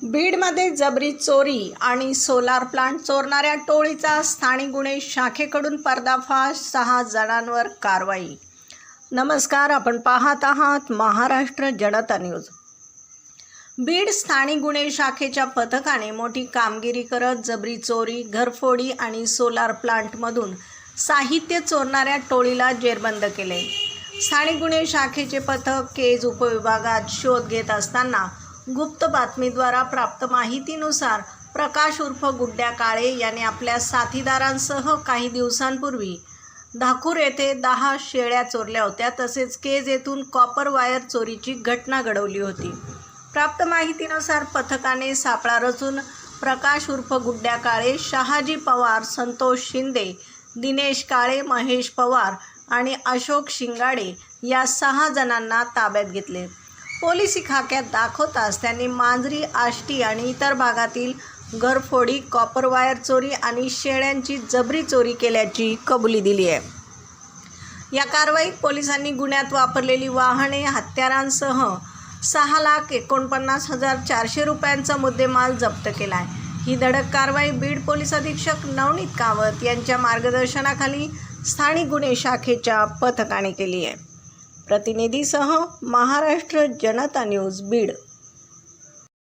बीडमध्ये जबरी चोरी आणि सोलार प्लांट चोरणाऱ्या टोळीचा स्थानिक गुन्हे शाखेकडून पर्दाफाश, 6 जणांवर कारवाई। नमस्कार, आपण पाहत आहात महाराष्ट्र जनता न्यूज। बीड स्थानिक गुन्हे शाखेच्या पथकाने मोठी कामगिरी करत जबरी चोरी, घरफोडी आणि सोलार प्लांटमधून साहित्य चोरणाऱ्या टोळीला जेरबंद केले। स्थानिक गुन्हे शाखेचे पथक केज उपविभागात शोध घेत असताना गुप्त बातमीद्वारा प्राप्त माहितीनुसार प्रकाश उर्फ गुड्ड्या काळे याने आपल्या साथीदारांसह काही दिवसांपूर्वी धाकूर येथे 10 शेळ्या चोरल्या होत्या। तसेच केज येथून कॉपर वायर चोरीची घटना घडवली होती। प्राप्त माहितीनुसार पथकाने सापळा रचून प्रकाश उर्फ गुड्ड्या काळे, शहाजी पवार, संतोष शिंदे, दिनेश काळे, महेश पवार आणि अशोक शिंगाडे या 6 जणांना ताब्यात घेतले। पोलिसी खाक्यात दाखवताच त्यांनी मांजरी, आष्टी आणि इतर भागातील घरफोडी, कॉपर वायर चोरी आणि शेळ्यांची जबरी चोरी केल्याची कबुली दिली आहे। या कारवाईत पोलिसांनी गुन्ह्यात वापरलेली वाहने, हत्यारांसह 6,49,400 रुपयांचा मुद्देमाल जप्त केला आहे। ही धडक कारवाई बीड पोलीस अधीक्षक नवनीत कावत यांच्या मार्गदर्शनाखाली स्थानिक गुन्हे शाखेच्या पथकाने केली आहे। प्रतिनिधीसह महाराष्ट्र जनता न्यूज बीड।